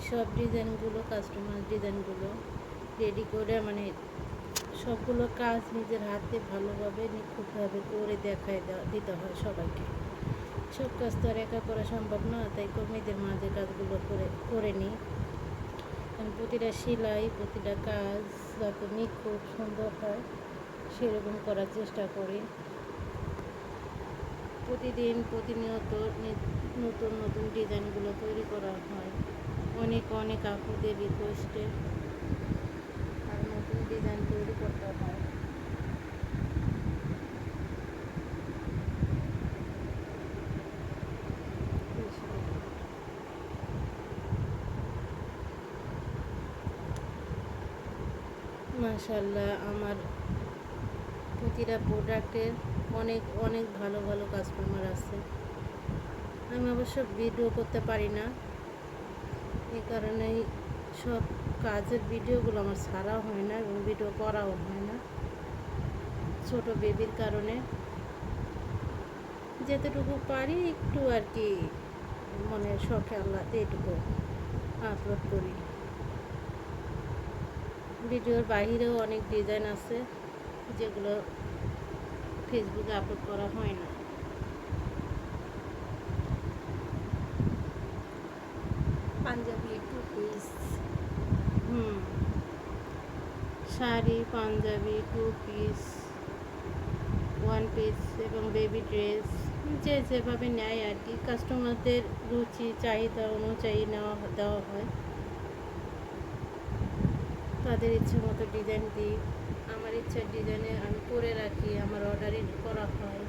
সব ডিজাইনগুলো কাস্টমার ডিজাইনগুলো রেডি করে মানে সবগুলো কাজ নিজের হাতে ভালোভাবে নিখুঁতভাবে করে দেখায় দিতে হয় সবাইকে। সব কাজ তো আর একা করা সম্ভব না, তাই কর্মীদের মাঝে কাজগুলো করে নিই। কারণ প্রতিটা সেলাই প্রতিটা কাজ যাতে নিখুঁত সুন্দর হয় সেরকম করার চেষ্টা করি। প্রতিদিন প্রতিনিয়ত নতুন নতুন ডিজাইনগুলো তৈরি করা হয় অনেক অনেক আপুদের রিকোয়েস্টে, আর নতুন ডিজাইন তৈরি করতে হয়। মাশাআল্লাহ, আমার প্রতিটা প্রোডাক্টের অনেক অনেক ভালো ভালো কাস্টমার আছে। আমি অবশ্য ভিডিও করতে পারি না, এই কারণেই সব কাজের ভিডিওগুলো আমার ছাড়াও হয় না এবং ভিডিও করাও হয় না ছোট বেবির কারণে। যেতটুকু পারি একটু আর কি মনের শখে আল্লাহতে এটুকু আপলোড করি। ভিডিওর বাহিরেও অনেক ডিজাইন আছে যেগুলো ফেসবুকে আপলোড করা হয় না। Panjabi two piece, sari, panjabi, two piece, one piece এবং বেবি ড্রেস যে যেভাবে নেয় আর কি, কাস্টমারদের রুচি চাহিদা অনুযায়ী দেওয়া হয়। তাদের ইচ্ছে মতো ডিজাইন দিই, আমার ইচ্ছার ডিজাইনে আমি করে রাখি, আমার অর্ডারই করা হয়।